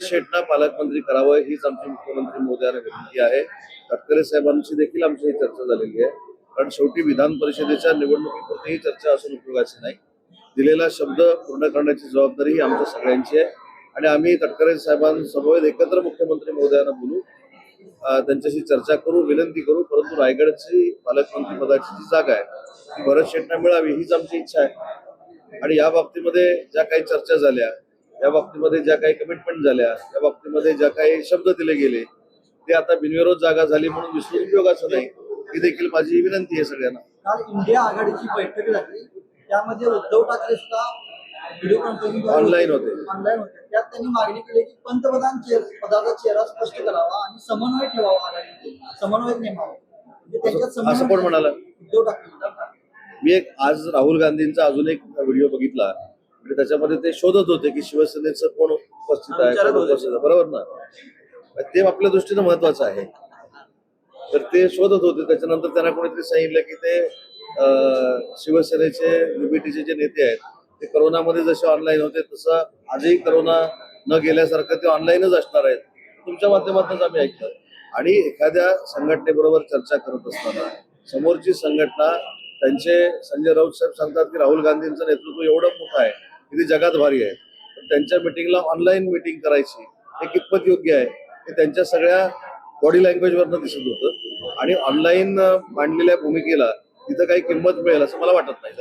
शेटना पालकमंत्री करावं हीच आमची मुख्यमंत्री महोदयांना विनंती आहे. तटकरे साहेबांची देखील आमची चर्चा झालेली आहे. कारण शेवटी विधान परिषदेच्या निवडणुकीपुरती चर्चा असून उपयोगाची नाही. दिलेला शब्द पूर्ण करण्याची जबाबदारी ही आमच्या सगळ्यांची आहे आणि आम्ही तटकरे साहेबांसमवेत एकत्र मुख्यमंत्री महोदयांना बोलू, त्यांच्याशी चर्चा करू, विनंती करू. परंतु रायगडची पालकमंत्री पदाची जी जागा आहे ती भरत शेटना मिळावी हीच आमची इच्छा आहे. आणि या बाबतीमध्ये ज्या काही चर्चा झाल्या, या बाबतीमध्ये ज्या काही कमिटमेंट झाल्या, या बाबतीमध्ये ज्या काही शब्द दिले गेले ते आता बिनविरोध जागा झाली म्हणून विसरून उपयोगाचं नाही. ही देखील माझी विनंती आहे सगळ्यांना. काल इंडिया आघाडीची बैठक झाली, त्यामध्ये उद्धव ठाकरे सुद्धा व्हिडिओ कॉन्फरन्सिंग ऑनलाईन होते. त्यात त्यांनी मागणी केली की पंतप्रधान पदाचा चेहरा स्पष्ट करावा आणि समन्वय ठेवावा, आघाडीमध्ये समन्वय नेमावा. म्हणजे त्यांच्यात असं कोण म्हणाला? उद्धव ठाकरे. मी आज राहुल गांधींचा अजून एक व्हिडिओ बघितला आणि त्याच्यामध्ये ते शोधत होते की शिवसेनेचं कोण उपस्थित आहे, कोण उपस्थित आहे. बरोबर ना? ते आपल्या दृष्टीनं महत्वाचं आहे. तर ते शोधत होते. त्याच्यानंतर त्यांना कोणीतरी सांगितलं की ते शिवसेनेचे युबीटीचे जे नेते आहेत ते करोनामध्ये जसे ऑनलाईन होते तसं आजही करोना न गेल्यासारखं ते ऑनलाईनच असणार आहेत. तुमच्या माध्यमातूनच आम्ही ऐकलं. आणि एखाद्या संघटनेबरोबर चर्चा करत असताना समोरची संघटना, त्यांचे संजय राऊत साहेब सांगतात की राहुल गांधींचं नेतृत्व एवढं मोठं आहे की ते जगात भारी आहे, पण त्यांच्या मिटिंगला ऑनलाईन मिटिंग करायची हे कितपत योग्य आहे हे त्यांच्या सगळ्या बॉडी लँग्वेजवरनं दिसत होतं. आणि ऑनलाईन मांडलेल्या भूमिकेला तिथं काही किंमत मिळेल असं मला वाटत नाही.